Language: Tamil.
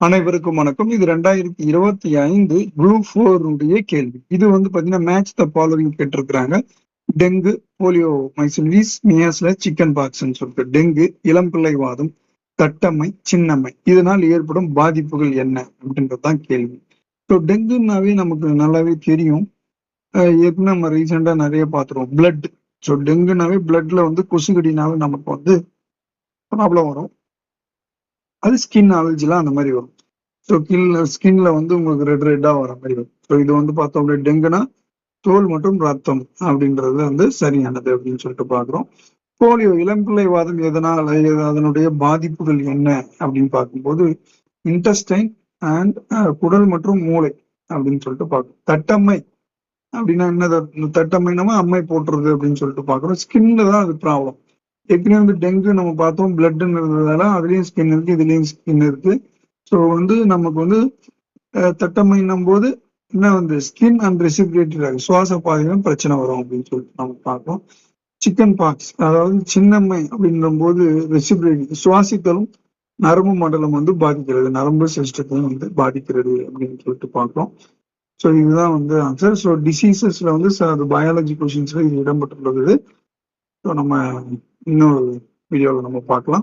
அனைவருக்கும் வணக்கம். இது 2025 குரூப் 4 கேள்வி. இது பாத்தீங்கன்னா மேட்ச் த ஃபாலோவிங் கேட்டிருக்கிறாங்க. டெங்கு, போலியோ மைசிலிஸ், மியாஸ்ல சிக்கன் பாக்ஸ்ன்னு சொல்லிட்டு டெங்கு, இளம்பிள்ளை வாதம், தட்டம்மை, சின்னம்மை இதனால் ஏற்படும் பாதிப்புகள் என்ன அப்படின்றதுதான் கேள்வி. ஸோ டெங்குன்னாவே நமக்கு நல்லாவே தெரியும். ஏற்கனவே நம்ம ரீசெண்டா நிறைய பார்த்துருவோம். பிளட். ஸோ டெங்குனாவே பிளட்ல கொசுக்கடினாவே நமக்கு ப்ராப்ளம் வரும். அது ஸ்கின் அலர்ஜிலாம் அந்த மாதிரி வரும். ஸோ ஸ்கின்ல உங்களுக்கு ரெட்டா வர மாதிரி வரும். ஸோ இது பார்த்தோம் அப்படின்னா டெங்குனா தோல் மற்றும் ரத்தம் அப்படின்றது சரியானது அப்படின்னு சொல்லிட்டு பாக்குறோம். போலியோ இளம்பிள்ளை வாதம் எதனால், அதனுடைய பாதிப்புகள் என்ன அப்படின்னு பார்க்கும்போது இன்டெஸ்டைன் அண்ட் குடல் மற்றும் மூளை அப்படின்னு சொல்லிட்டு பார்க்கணும். தட்டம்மை அப்படின்னா என்னது? தட்டம்மைனா அம்மை போட்டுருது அப்படின்னு சொல்லிட்டு பாக்குறோம். ஸ்கின்ல தான் அது ப்ராப்ளம். ஏற்கனவே டெங்கு நம்ம பார்த்தோம், பிளட்ன்னு இருந்ததால அதுலயும் ஸ்கின் இருக்கு, இதுலயும் ஸ்கின் இருக்கு. ஸோ நமக்கு தட்டமைன்னும் போது என்ன ஸ்கின் அண்ட் ரெசிபிரேட்டரி சுவாச பாதையிலும் பிரச்சனை வரும் அப்படின்னு சொல்லிட்டு நம்ம பார்ப்போம். சிக்கன் பாக்ஸ் அதாவது சின்னம்மை அப்படின்ற போது ரெசிபிரேட்டரி சுவாசித்தலும் நரம்பு மண்டலம் பாதிக்கிறது, நரம்பு சிஸ்டத்தையும் பாதிக்கிறது அப்படின்னு சொல்லிட்டு பார்க்கிறோம். ஸோ இதுதான் ஆன்சர். ஸோ டிசீசஸ்ல அது பயாலஜி கொஸ்டின்ஸ்ல இது இடம்பெற்றுள்ளது. ஸோ நம்ம இன்னொரு வீடியோவில் நம்ம பார்க்கலாம்.